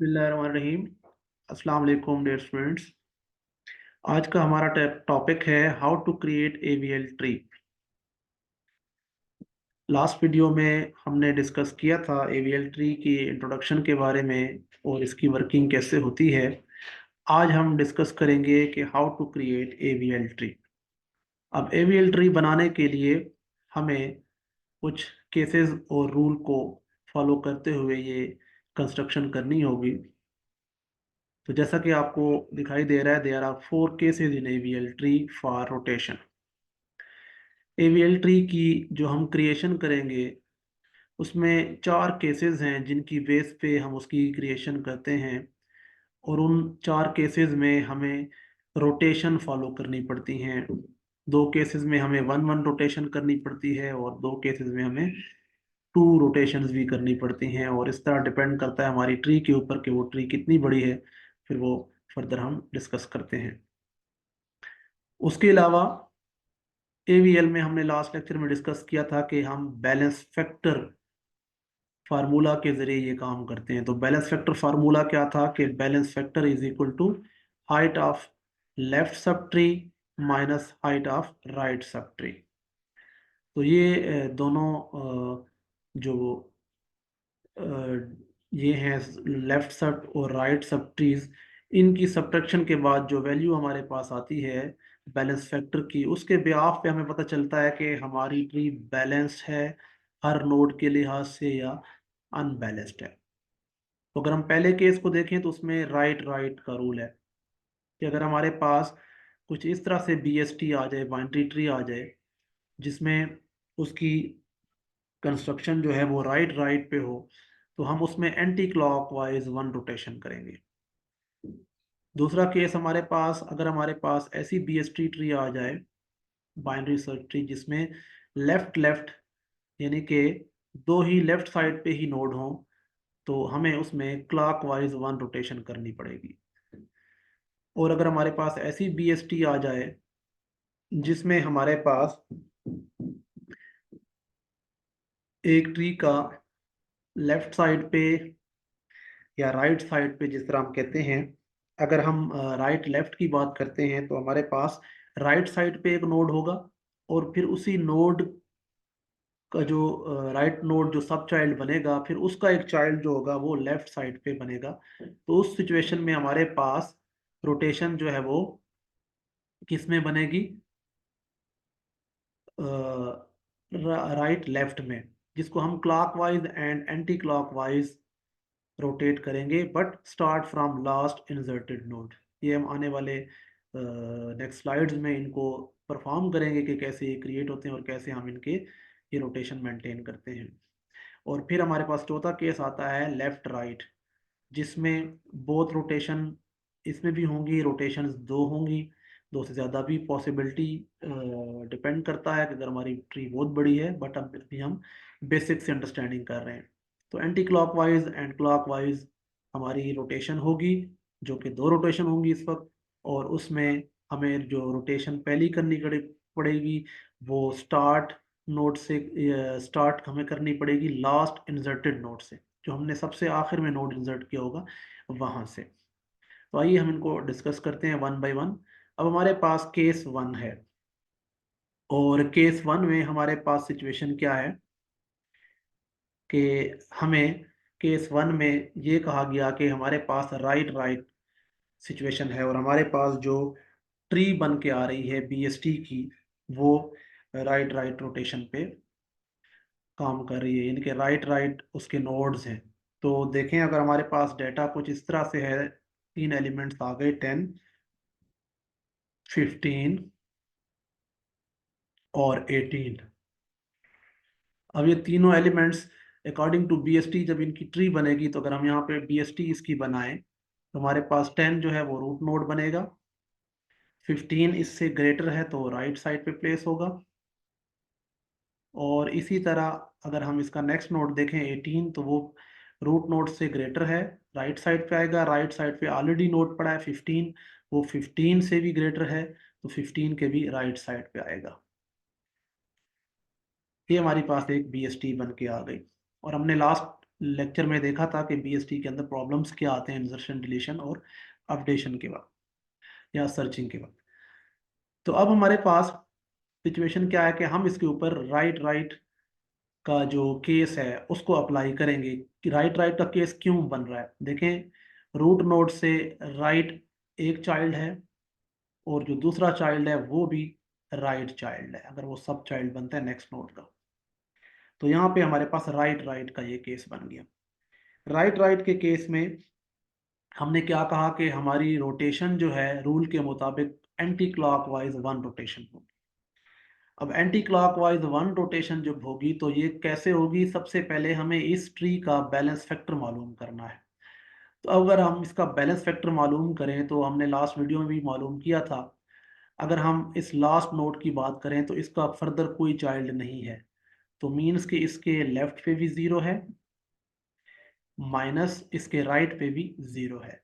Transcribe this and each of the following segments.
बिस्मिल्लाहिर्रहमानिर्रहीम। अस्सलाम वालेकुम डियर स्टूडेंट्स। आज का हमारा टॉपिक है how to create AVL tree. Last video में हमने डिस्कस किया था एवीएल ट्री की इंट्रोडक्शन के बारे में और इसकी वर्किंग कैसे होती है। आज हम डिस्कस करेंगे कि how to create AVL tree. अब एवीएल ट्री बनाने के लिए हमें कुछ केसेस और रूल को फॉलो करते हुए ये कंस्ट्रक्शन करनी होगी। तो जैसा कि आपको दिखाई दे रहा है, there are 4 cases in AVL tree for rotation. AVL tree की जो हम क्रिएशन करेंगे उसमें 4 केसेस हैं जिनकी बेस पे हम उसकी क्रिएशन करते हैं, और उन 4 केसेस में हमें रोटेशन फॉलो करनी पड़ती हैं। 2 केसेस में हमें 1-1 रोटेशन करनी पड़ती है और 2 केसेस में हमें 2 रोटेशंस भी करनी पड़ती हैं, और इस तरह डिपेंड करता है हमारी ट्री के ऊपर कि वो ट्री कितनी बड़ी है। फिर वो फर्दर हम डिस्कस करते हैं। उसके अलावा एवीएल में हमने लास्ट लेक्चर में डिस्कस किया था कि हम बैलेंस फैक्टर फार्मूला के जरिए ये काम करते हैं। तो बैलेंस फैक्टर फार्मूला क्या था कि balance factor is equal to height of left subtree minus height of right subtree. तो ये दोनों जो अ, ये हैं लेफ्ट सब और राइट सब ट्रीज, इनकी सब्ट्रैक्शन के बाद जो वैल्यू हमारे पास आती है बैलेंस फैक्टर की, उसके ब्याह पे हमें पता चलता है कि हमारी ट्री बैलेंस्ड है हर नोड के लिहाज से या अनबैलेंस्ड है। तो अगर हम पहले केस को देखें तो उसमें राइट राइट का रूल है कि अगर हमारे पास कुछ इस तरह से बीएसटी आ जाए, बाइनरी ट्री आ जाए, जिसमें उसकी कंस्ट्रक्शन जो है वो राइट राइट पे हो, तो हम उसमें एंटी क्लॉकवाइज 1 रोटेशन करेंगे। दूसरा केस हमारे पास, अगर हमारे पास ऐसी बीएसटी ट्री आ जाए, बाइनरी सर्च ट्री, जिसमें लेफ्ट लेफ्ट यानी कि 2 ही लेफ्ट साइड पे ही नोड हो, तो हमें उसमें क्लॉकवाइज 1 रोटेशन करनी पड़ेगी। और अगर हमारे पास ऐसी बीएसटी आ जाए जिसमें हमारे पास एक ट्री का लेफ्ट साइड पे या राइट साइड पे, जिस तरह हम कहते हैं, अगर हम राइट लेफ्ट की बात करते हैं तो हमारे पास राइट साइड पे एक नोड होगा, और फिर उसी नोड का जो राइट नोड जो सब चाइल्ड बनेगा, फिर उसका एक चाइल्ड जो होगा वो लेफ्ट साइड पे बनेगा। तो उस सिचुएशन में हमारे पास रोटेशन जो है वो किस में बनेगी, राइट लेफ्ट में, जिसको हम clockwise and anti clockwise rotate करेंगे, but start from last inserted node. ये हम आने वाले नेक्स्ट स्लाइड्स में इनको परफॉर्म करेंगे कि कैसे ये क्रिएट होते हैं और कैसे हम इनके ये रोटेशन मेंटेन करते हैं। और फिर हमारे पास चौथा केस आता है लेफ्ट राइट, जिसमें बोथ रोटेशन इसमें भी होंगी, रोटेशन 2 होंगी, 2 से ज़्यादा भी पॉसिबिलिटी, डिपेंड करता है कि अगर हमारी ट्री बहुत बड़ी है, बट अब भी हम बेसिक से अंडरस्टैंडिंग कर रहे हैं। तो एंटी क्लॉकवाइज एंड क्लॉकवाइज हमारी रोटेशन होगी, जो कि 2 रोटेशन होंगी इस वक्त, और उसमें हमें जो रोटेशन पहली करनी पड़ेगी वो स्टार्ट नोड से, स्टार्ट हमें करनी पड़ेगी लास्ट इंसर्टेड नोड से, जो हमने सबसे आखिर में नोड इंसर्ट किया होगा वहां से। तो आइए हम इनको डिस्कस करते हैं 1 बाय 1। अब हमारे पास केस 1 है, और केस 1 में हमारे पास सिचुएशन क्या है कि हमें केस 1 में ये कहा गया कि हमारे पास राइट राइट सिचुएशन है, और हमारे पास जो ट्री बन के आ रही है बीएसटी की, वो राइट राइट रोटेशन पे काम कर रही है, यानी कि राइट राइट उसके नोड्स हैं। तो देखें, अगर हमारे पास डेटा कुछ इस तरह से है, 3 एलिमेंट्स आ गए, 10, 15 और 18। अब ये तीनों एलिमेंट्स अकॉर्डिंग टू बीएसटी जब इनकी ट्री बनेगी, तो अगर हम यहाँ पे बीएसटी इसकी बनाएं तो हमारे पास 10 जो है वो रूट नोड बनेगा, 15 इससे ग्रेटर है तो राइट साइड पे प्लेस होगा, और इसी तरह अगर हम इसका नेक्स्ट नोड देखें 18, तो वो रूट नोड से ग्रेटर है, राइट साइड पे आएगा। राइट साइड पे ऑलरेडी नोड पड़ा है 15, वो 15 से भी ग्रेटर है, तो 15 के भी राइट साइड पे आएगा। ये हमारी पास एक बीएसटी बन के आ गई। और हमने लास्ट लेक्चर में देखा था कि बीएसटी के अंदर प्रॉब्लम्स क्या आते हैं इंसर्शन डिलीशन और अपडेशन के बाद या सर्चिंग के बाद। तो अब हमारे पास सिचुएशन क्या है कि हम इसके ऊपर राइट राइट का जो केस है उसको अप्लाई करेंगे कि राइट राइट का केस क्यों बन रहा है। देखें, रूट नोड से राइट एक चाइल्ड है और जो दूसरा चाइल्ड है वो भी राइट चाइल्ड है, अगर वो सब चाइल्ड बनता है नेक्स्ट नोड का। तो यहाँ पे हमारे पास राइट राइट का ये केस बन गया। राइट राइट के केस में हमने क्या कहा कि हमारी रोटेशन जो है रूल के मुताबिक एंटी क्लॉकवाइज वन रोटेशन होगी। अब एंटी क्लॉकवाइज वन रोटेशन जब होगी तो ये कैसे होगी, सबसे पहले हमें इस ट्री का बैलेंस फैक्टर मालूम करना है। तो अगर हम इसका बैलेंस फैक्टर मालूम करें तो हमने लास्ट वीडियो में भी मालूम किया था, अगर हम इस लास्ट नोड की बात करें तो इसका फर्दर कोई चाइल्ड नहीं है, तो मीन्स कि इसके लेफ्ट पे भी ज़ीरो है माइनस इसके राइट पे भी ज़ीरो है,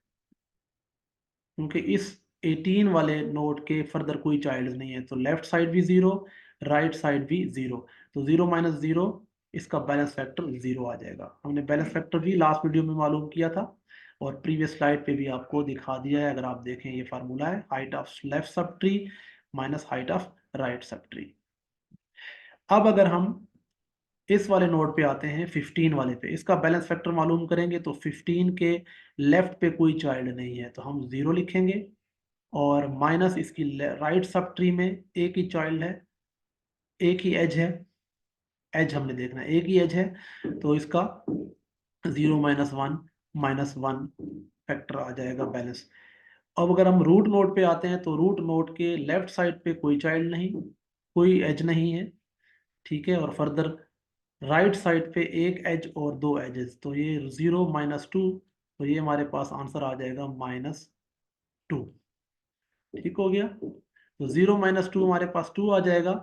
क्योंकि इस 18 वाले नोड के फर्दर कोई चाइल्ड नहीं है। तो लेफ्ट साइड भी ज़ीरो, राइट साइड भी ज़ीरो, तो ज़ीरो माइनस ज़ीरो, इसका बैलेंस फैक्टर ज़ीरो आ जाएगा। हमने बैलेंस फैक्टर भी लास्ट वीडियो में मालूम किया था और प्रीवियस स्लाइड पे भी आपको दिखा दिया है। अगर आप देखें, ये फार्मूला है height of left subtree minus height of right sub tree. अब अगर हम इस वाले नोड पे आते हैं 15 वाले पे, इसका बैलेंस फैक्टर मालूम करेंगे तो 15 के लेफ्ट पे कोई चाइल्ड नहीं है तो हम ज़ीरो लिखेंगे और माइनस इसकी राइट सब ट्री में एक ही चाइल्ड है, एक ही एज है, एज हमने देखना है एक ही एज है, तो इसका 0 माइनस वन फैक्टर आ जाएगा बैलेंस। अब अगर हम रूट नोड पे आते हैं तो रूट नोड के लेफ्ट साइड पे कोई चाइल्ड नहीं, कोई एज नहीं है, ठीक है, और फर्दर राइट साइड पे एक एज और दो एजेस, तो ये 0 - 2, तो ये हमारे पास आंसर आ जाएगा -2। ठीक हो गया, तो 0 - 2 हमारे पास 2 आ जाएगा।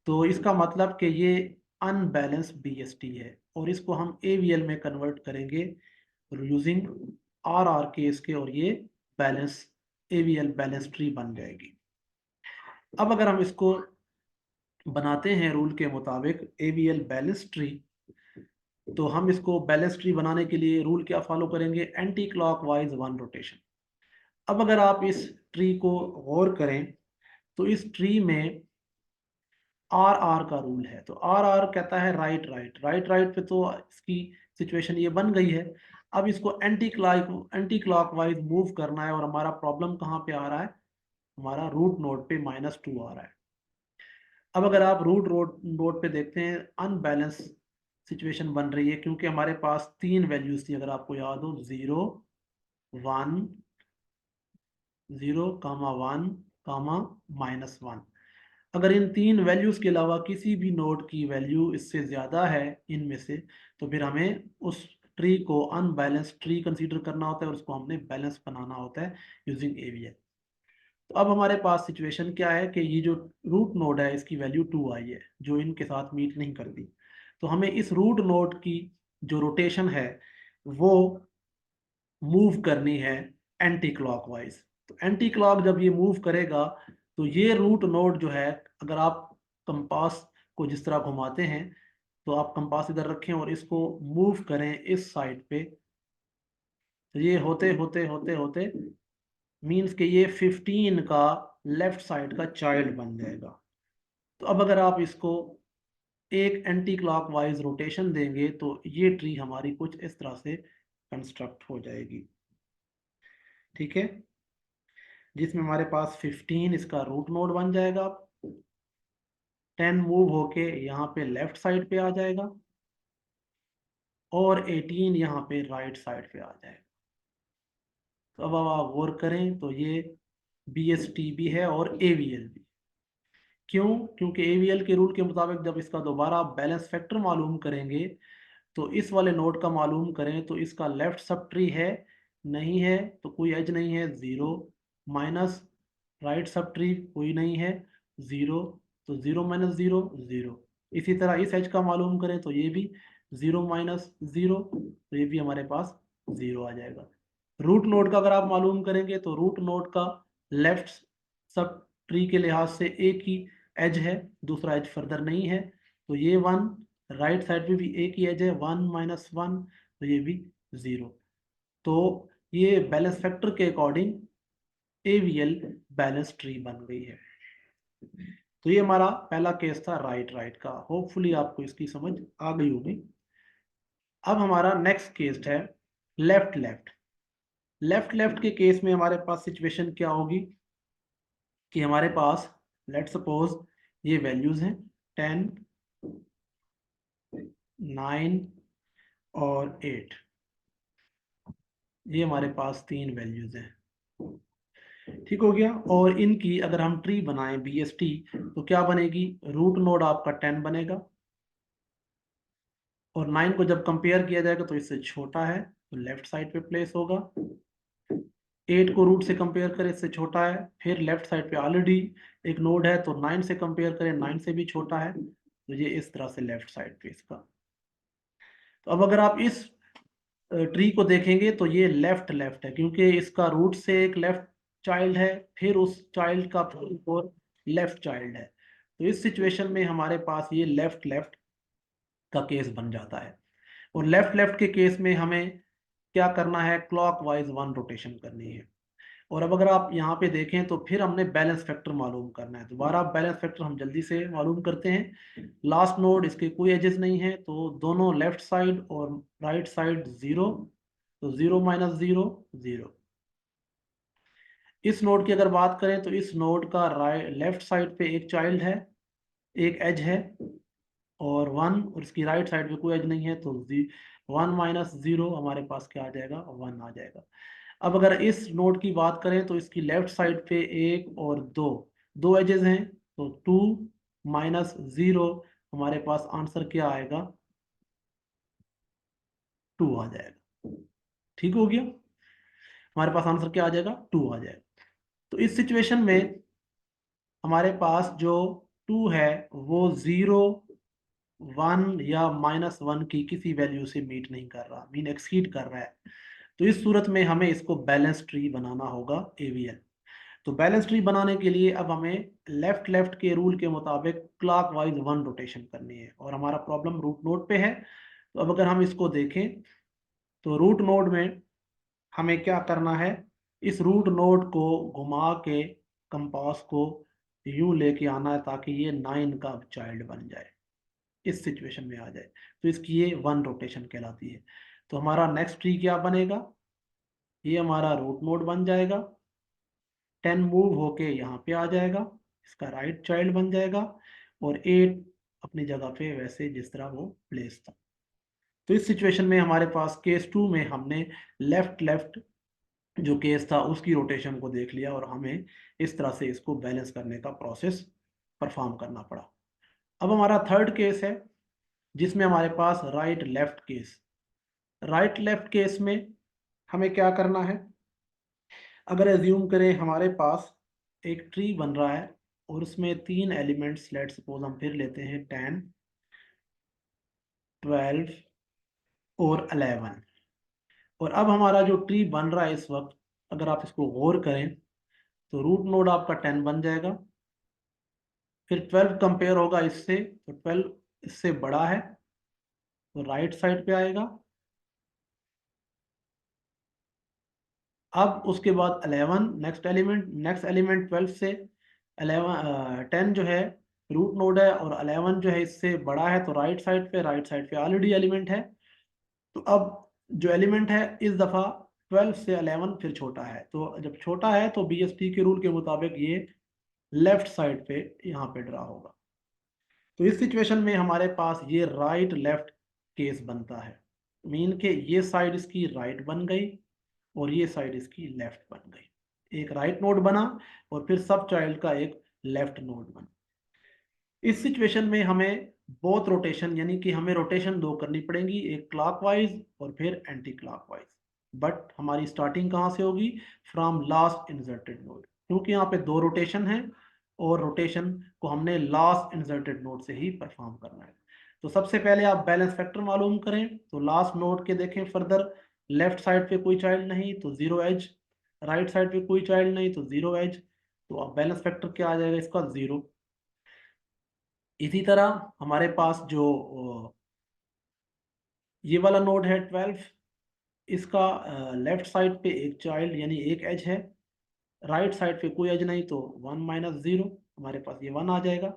तो इसका मतलब कि ये अनबैलेंस बीएसटी है और इसको हम एवीएल में कन्वर्ट करेंगे यूजिंग आर केस के, और ये बैलेंस एवीएल बैलेंस ट्री बन जाएगी। अब अगर हम इसको बनाते हैं रूल के मुताबिक एवीएल बैलेंस ट्री, तो हम इसको बैलेंस ट्री बनाने के लिए रूल क्या फॉलो करेंगे, एंटी क्लॉकवाइज वन रोटेशन। अब अगर आप इस ट्री को गौर करें तो इस ट्री में आर आर का रूल है, तो आर आर कहता है राइट राइट राइट राइट पे, तो इसकी सिचुएशन ये बन गई है। अब इसको एंटी क्लॉकवाइज मूव करना है और हमारा प्रॉब्लम कहाँ पे आ रहा है, हमारा रूट नोड पे -2 आ रहा है। अब अगर आप रूट नोड पे देखते हैं अनबैलेंस सिचुएशन बन रही है, क्योंकि हमारे पास 3 वैल्यूज थी, अगर आपको याद हो 0 1 0 1 -1। अगर इन 3 वैल्यूज के अलावा किसी भी नोड की वैल्यू इससे ज़्यादा है इनमें से, तो फिर हमें उस ट्री को अनबैलेंस ट्री कंसीडर करना होता है और उसको हमने बैलेंस बनाना होता है यूजिंग एवीएल। तो अब हमारे पास सिचुएशन क्या है कि ये जो रूट नोड है इसकी वैल्यू 2 आई है, जो इनके साथ मीट नहीं करती। तो हमें इस रूट नोड की जो रोटेशन है वो मूव करनी है एंटी क्लॉकवाइज। तो एंटी क्लॉक जब ये मूव करेगा तो ये रूट नोड जो है, अगर आप कंपास को जिस तरह घुमाते हैं, तो आप कंपास इधर रखें और इसको मूव करें इस साइड पे, तो ये होते होते होते होते मीन्स कि ये 15 का लेफ्ट साइड का चाइल्ड बन जाएगा। तो अब अगर आप इसको एक एंटी क्लॉकवाइज रोटेशन देंगे तो ये ट्री हमारी कुछ इस तरह से कंस्ट्रक्ट हो जाएगी, ठीक है, जिसमें हमारे पास 15 इसका रूट नोड बन जाएगा, 10 मूव होके यहाँ पे लेफ्ट साइड पे आ जाएगा और 18 यहाँ पे राइट साइड पे आ जाएगा। तो अब आप गौर करें तो ये BST भी है और AVL भी। क्यों? क्योंकि AVL के रूल के मुताबिक जब इसका दोबारा बैलेंस फैक्टर मालूम करेंगे तो इस वाले नोड का मालूम करें तो इसका लेफ्ट सब ट्री है, नहीं है, तो कोई एज नहीं है, 0 माइनस राइट सब ट्री कोई नहीं है, 0, तो 0 - 0 0। इसी तरह इस एज का मालूम करें तो ये भी 0 - 0, तो ये भी हमारे पास 0 आ जाएगा। रूट नोड का अगर आप मालूम करेंगे तो रूट नोड का लेफ्ट सब ट्री के लिहाज से एक ही एज है, दूसरा एज फर्दर नहीं है, तो ये 1, राइट साइड पे भी एक ही एज है 1 - 1, तो ये भी 0। तो ये बैलेंस फैक्टर के अकॉर्डिंग AVL बैलेंस ट्री बन गई है। तो ये हमारा पहला केस था राइट राइट का। होपफुली आपको इसकी समझ आ गई होगी। अब हमारा नेक्स्ट केस है लेफ्ट लेफ्ट। लेफ्ट लेफ्ट के केस में हमारे पास सिचुएशन क्या होगी कि हमारे पास लेट सपोज ये वैल्यूज हैं 10, 9 और 8। ये हमारे पास तीन वैल्यूज हैं, ठीक हो गया। और इनकी अगर हम ट्री बनाएं BST तो क्या बनेगी, रूट नोड आपका 10 बनेगा और 9 को जब कंपेयर किया जाएगा तो इससे छोटा है तो लेफ्ट साइड पे प्लेस होगा। 8 को रूट से कंपेयर करें इससे छोटा है, फिर लेफ्ट साइड पे ऑलरेडी एक नोड है तो 9 से कंपेयर करें 9 से भी छोटा है, तो ये इस तरह से लेफ्ट साइड पे इसका। तो अब अगर आप इस ट्री को देखेंगे तो ये लेफ्ट लेफ्ट है क्योंकि इसका रूट से एक लेफ्ट चाइल्ड है, फिर उस चाइल्ड का और लेफ्ट चाइल्ड है। तो इस सिचुएशन में हमारे पास ये लेफ्ट लेफ्ट का केस बन जाता है। और लेफ्ट लेफ्ट के केस में हमें क्या करना है, क्लॉकवाइज 1 रोटेशन करनी है। और अब अगर आप यहाँ पे देखें तो फिर हमने बैलेंस फैक्टर मालूम करना है। दोबारा बैलेंस फैक्टर हम जल्दी से मालूम करते हैं। लास्ट नोड इसके कोई एजेस नहीं है तो दोनों लेफ्ट साइड और राइट साइड 0, तो 0 - 0 0। इस नोड की अगर बात करें तो इस नोड का राइट लेफ्ट साइड पे एक चाइल्ड है, एक एज है और 1, और इसकी राइट साइड पे कोई एज नहीं है तो 1 - 0 हमारे पास क्या आ जाएगा, 1 आ जाएगा। अब अगर इस नोड की बात करें तो इसकी लेफ्ट साइड पे एक और दो दो एजेस हैं तो 2 - 0 हमारे पास आंसर क्या आएगा, 2 आ जाएगा। ठीक हो गया, हमारे पास आंसर क्या आ जाएगा, 2 आ जाएगा। तो इस सिचुएशन में हमारे पास जो 2 है वो 0, 1 या -1 की किसी वैल्यू से मीट नहीं कर रहा, मीन एक्सीड कर रहा है। तो इस सूरत में हमें इसको बैलेंस ट्री बनाना होगा AVL। तो बैलेंस ट्री बनाने के लिए अब हमें लेफ्ट लेफ्ट के रूल के मुताबिक क्लॉकवाइज 1 रोटेशन करनी है और हमारा प्रॉब्लम रूट नोड पे है। तो अब अगर हम इसको देखें तो रूट नोड में हमें क्या करना है, इस रूट नोड को घुमा के कंपास को यूं लेके आना है ताकि ये 9 का चाइल्ड बन जाए, इस सिचुएशन में आ जाए। तो इसकी ये 1 रोटेशन कहलाती है। तो हमारा नेक्स्ट ट्री क्या बनेगा, ये हमारा रूट नोड बन जाएगा, 10 मूव होके यहाँ पे आ जाएगा, इसका राइट चाइल्ड बन जाएगा और 8 अपनी जगह पे वैसे जिस तरह वो प्लेस था। तो इस सिचुएशन में हमारे पास केस 2 में हमने लेफ्ट लेफ्ट जो केस था उसकी रोटेशन को देख लिया और हमें इस तरह से इसको बैलेंस करने का प्रोसेस परफॉर्म करना पड़ा। अब हमारा थर्ड केस है जिसमें हमारे पास right left case. Right left case में हमें क्या करना है, अगर एज्यूम करें हमारे पास एक ट्री बन रहा है और उसमें 3 एलिमेंट्स, लेट सपोज हम फिर लेते हैं 10, 12 और 11। और अब हमारा जो ट्री बन रहा है इस वक्त, अगर आप इसको गौर करें तो रूट नोड आपका 10 बन जाएगा, फिर 12 कंपेयर होगा इससे तो 12 इससे बड़ा है तो राइट साइड पे आएगा। अब उसके बाद 11 नेक्स्ट एलिमेंट 12 से 10 जो है रूट नोड है और 11 जो है इससे बड़ा है तो राइट साइड पे ऑलरेडी एलिमेंट है। तो अब जो एलिमेंट है इस दफ़ा 12 से 11 फिर छोटा है, तो जब छोटा है तो BST के रूल के मुताबिक ये लेफ्ट साइड पे यहाँ पे ड्रा होगा। तो इस सिचुएशन में हमारे पास ये राइट लेफ्ट केस बनता है, मीन के ये साइड इसकी राइट बन गई और ये साइड इसकी लेफ्ट बन गई। एक राइट नोड बना और फिर सब चाइल्ड का एक लेफ्ट नोड बना। इस सिचुएशन में हमें बोथ रोटेशन यानी कि हमें रोटेशन दो करनी पड़ेंगी, एक क्लॉकवाइज और फिर एंटी क्लॉकवाइज। बट हमारी स्टार्टिंग कहाँ से होगी, फ्रॉम लास्ट इंसर्टेड नोड, क्योंकि यहाँ पे दो रोटेशन है और रोटेशन को हमने लास्ट इंसर्टेड नोड से ही परफॉर्म करना है। तो सबसे पहले आप बैलेंस फैक्टर मालूम करें तो लास्ट नोड के देखें फर्दर, लेफ्ट साइड पे कोई चाइल्ड नहीं तो 0 एज, राइट साइड पे कोई चाइल्ड नहीं तो 0 एज, तो अब बैलेंस फैक्टर क्या आ जाएगा इसका, 0। इसी तरह हमारे पास जो ये वाला नोड है 12, इसका लेफ्ट साइड पे एक चाइल्ड यानी एक एज है, राइट साइड पे कोई एज नहीं, तो 1 माइनस 0, हमारे पास ये 1 आ जाएगा।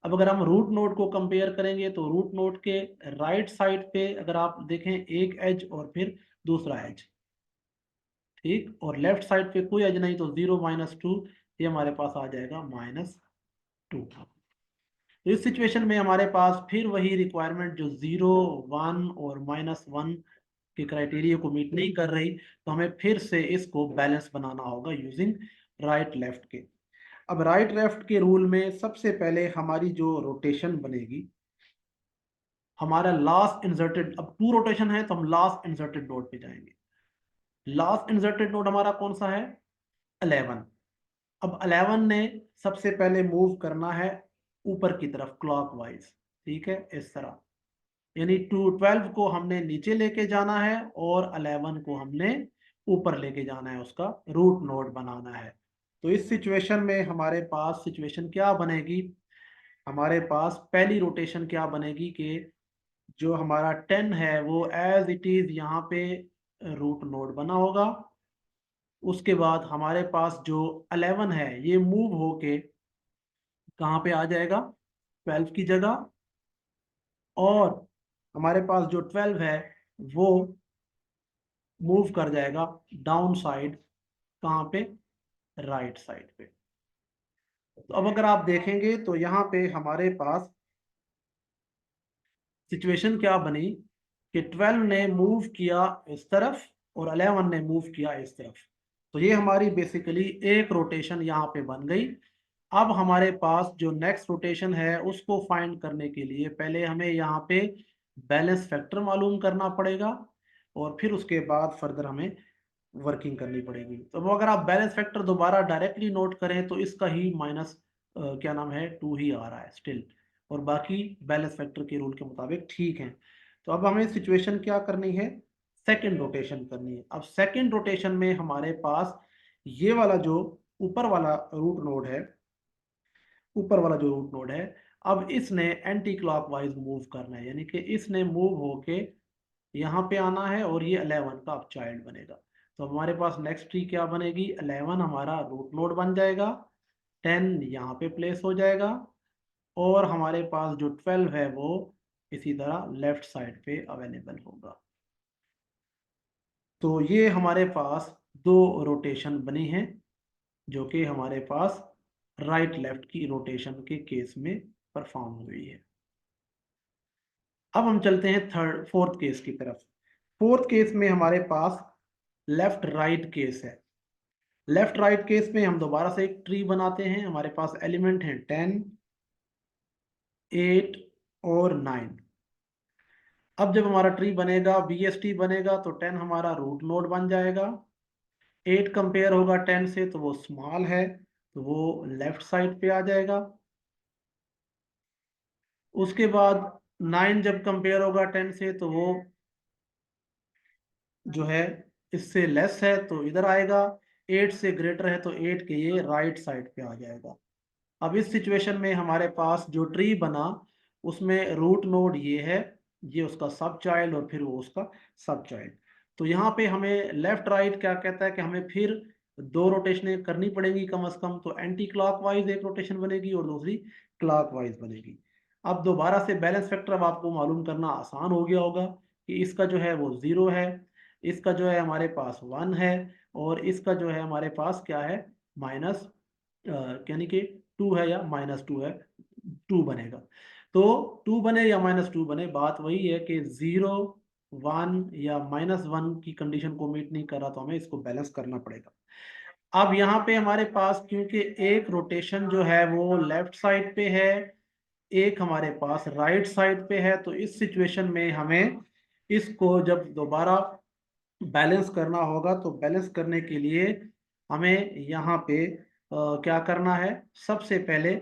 अब अगर हम रूट नोड को कंपेयर करेंगे तो रूट नोड के राइट साइड पे अगर आप देखें एक एज और फिर दूसरा एज, ठीक, और लेफ्ट साइड पे कोई एज नहीं, तो 0 माइनस 2, ये हमारे पास आ जाएगा -2। तो इस सिचुएशन में हमारे पास फिर वही रिक्वायरमेंट जो 0, 1 और -1 के क्राइटेरिया को मीट नहीं कर रही, तो हमें फिर से इसको बैलेंस बनाना होगा यूजिंग राइट लेफ्ट के। अब राइट लेफ्ट के रूल में सबसे पहले हमारी जो रोटेशन बनेगी, हमारा लास्ट इंसर्टेड, अब 2 रोटेशन है तो हम लास्ट इंसर्टेड नोड पे जाएंगे। लास्ट इंसर्टेड नोड हमारा कौन सा है? 11। अब 11 ने सबसे पहले मूव करना है ऊपर की तरफ क्लॉकवाइज, ठीक है, इस तरह, यानी 12 को हमने नीचे लेके जाना है और 11 को हमने ऊपर लेके जाना है, उसका रूट नोड बनाना है। तो इस सिचुएशन में हमारे पास सिचुएशन क्या बनेगी? हमारे पास पहली रोटेशन क्या बनेगी कि जो हमारा 10 है वो एज इट इज यहाँ पे रूट नोड बना होगा। उसके बाद हमारे पास जो 11 है ये मूव होके कहाँ पे आ जाएगा? 12 की जगह। और हमारे पास जो 12 है वो मूव कर जाएगा डाउन साइड, कहाँ पे? राइट साइड पे। तो अब अगर आप देखेंगे तो यहाँ पे हमारे पास सिचुएशन क्या बनी कि 12 ने मूव किया इस तरफ और 11 ने मूव किया इस तरफ। तो ये हमारी बेसिकली एक रोटेशन यहाँ पे बन गई। अब हमारे पास जो नेक्स्ट रोटेशन है उसको फाइंड करने के लिए पहले हमें यहाँ पे बैलेंस फैक्टर मालूम करना पड़ेगा और फिर उसके बाद फर्दर हमें वर्किंग करनी पड़ेगी। तो वो अगर आप बैलेंस फैक्टर दोबारा डायरेक्टली नोट करें तो इसका ही माइनस क्या नाम है 2 ही आ रहा है स्टिल, और बाकी बैलेंस फैक्टर के रूल के मुताबिक ठीक है। तो अब हमें सिचुएशन क्या करनी है? सेकंड रोटेशन करनी है। अब सेकंड रोटेशन में हमारे पास ये वाला जो ऊपर वाला रूट नोड है, ऊपर वाला जो रूट नोड है, अब इसने एंटी क्लॉकवाइज मूव करना है, यानी कि इसने मूव होके यहाँ पे आना है और ये 11 का अब चाइल्ड बनेगा। तो हमारे पास नेक्स्ट ट्री क्या बनेगी? 11 हमारा रूट नोड बन जाएगा, 10 यहाँ पे प्लेस हो जाएगा और हमारे पास जो 12 है वो इसी तरह लेफ्ट साइड पे अवेलेबल होगा। तो ये हमारे पास दो रोटेशन बनी हैं जो कि हमारे पास राइट लेफ्ट की रोटेशन के केस में परफॉर्म हुई है। अब हम चलते हैं फोर्थ केस की तरफ। फोर्थ केस में हमारे पास लेफ्ट राइट केस है। लेफ्ट राइट केस में हम दोबारा से एक ट्री बनाते हैं। हमारे पास एलिमेंट हैं 10, 8 और 9। अब जब हमारा ट्री बनेगा, BST बनेगा, तो 10 हमारा रूट नोड बन जाएगा। 8 कंपेयर होगा 10 से तो वो स्मॉल है, तो वो लेफ्ट साइड पे आ जाएगा। उसके बाद 9 जब कंपेयर होगा 10 से तो वो जो है इससे लेस है तो इधर आएगा। 8 से ग्रेटर है तो 8 के ये राइट साइड पे आ जाएगा। अब इस सिचुएशन में हमारे पास जो ट्री बना उसमें रूट नोड ये है, ये उसका सब चाइल्ड और फिर वो उसका सब चाइल्ड। तो यहाँ पे हमें लेफ्ट राइट क्या कहता है कि हमें फिर दो रोटेशनें करनी पड़ेंगी कम से कम। तो एंटी क्लॉकवाइज एक रोटेशन बनेगी और दूसरी क्लॉकवाइज बनेगी। अब दोबारा से बैलेंस फैक्टर अब आपको मालूम करना आसान हो गया होगा कि इसका जो है वो 0 है, इसका जो है हमारे पास 1 है और इसका जो है हमारे पास क्या है? माइनस, यानी कि 2 है या -2 है, 2 बनेगा। तो 2 बने या -2 बने, बात वही है कि 0, 1 या -1 की कंडीशन को मीट नहीं कर रहा तो हमें इसको बैलेंस करना पड़ेगा। अब यहाँ पे हमारे पास क्योंकि एक रोटेशन जो है वो लेफ्ट साइड पे है, एक हमारे पास राइट साइड पे है, तो इस सिचुएशन में हमें इसको जब दोबारा बैलेंस करना होगा तो बैलेंस करने के लिए हमें यहाँ पे क्या करना है? सबसे पहले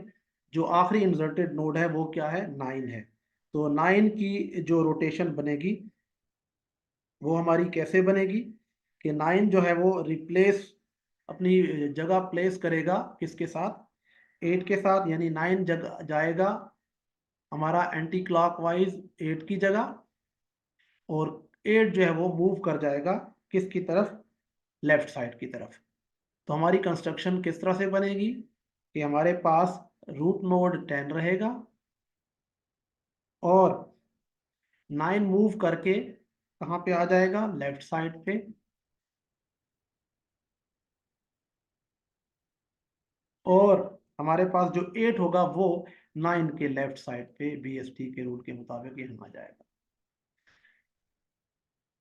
जो आखिरी इंसर्टेड नोड है वो क्या है? 9 है। तो 9 की जो रोटेशन बनेगी वो हमारी कैसे बनेगी कि 9 जो है वो रिप्लेस अपनी जगह प्लेस करेगा किसके साथ? 8 के साथ, यानी 9 जगह जाएगा हमारा एंटी क्लॉकवाइज 8 की जगह और 8 जो है वो मूव कर जाएगा किसकी तरफ, लेफ्ट साइड की तरफ। तो हमारी कंस्ट्रक्शन किस तरह से बनेगी कि हमारे पास रूट नोड 10 रहेगा और 9 मूव करके कहाँ पे आ जाएगा, लेफ्ट साइड पे, और हमारे पास जो 8 होगा वो 9 के लेफ्ट साइड पे BST के रूल के मुताबिक यहाँ आ जाएगा।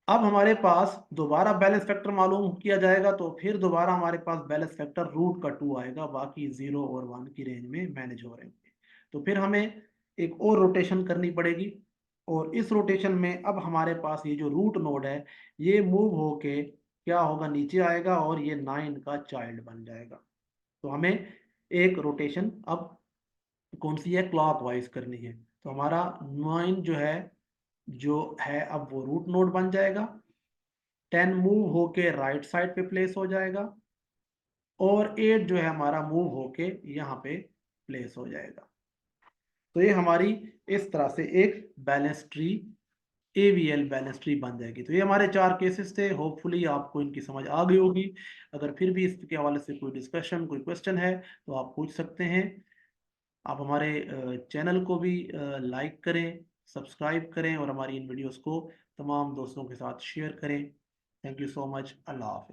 अब हमारे पास दोबारा बैलेंस फैक्टर मालूम किया जाएगा, तो फिर दोबारा हमारे पास बैलेंस फैक्टर रूट का 2 आएगा, बाकी 0 और 1 की रेंज में मैनेज हो रहे होंगे। तो फिर हमें एक और रोटेशन करनी पड़ेगी, और इस रोटेशन में अब हमारे पास ये जो रूट नोड है ये मूव होके क्या होगा, नीचे आएगा और ये 9 का चाइल्ड बन जाएगा। तो हमें एक रोटेशन अब कौन सी है, क्लॉकवाइज करनी है। तो हमारा 9 जो है अब वो रूट नोड बन जाएगा, 10 मूव होके राइट साइड पे प्लेस हो जाएगा, और 8 जो है हमारा मूव होके यहाँ पे प्लेस हो जाएगा। तो ये हमारी इस तरह से एक balance tree, AVL balance tree बन जाएगी। तो ये हमारे 4 केसेस थे, होपफुली आपको इनकी समझ आ गई होगी। अगर फिर भी इसके हवाले से कोई डिस्कशन, कोई क्वेश्चन है तो आप पूछ सकते हैं। आप हमारे चैनल को भी लाइक करें, सब्सक्राइब करें और हमारी इन वीडियोस को तमाम दोस्तों के साथ शेयर करें। Thank you so much. अल्लाह हाफिज़।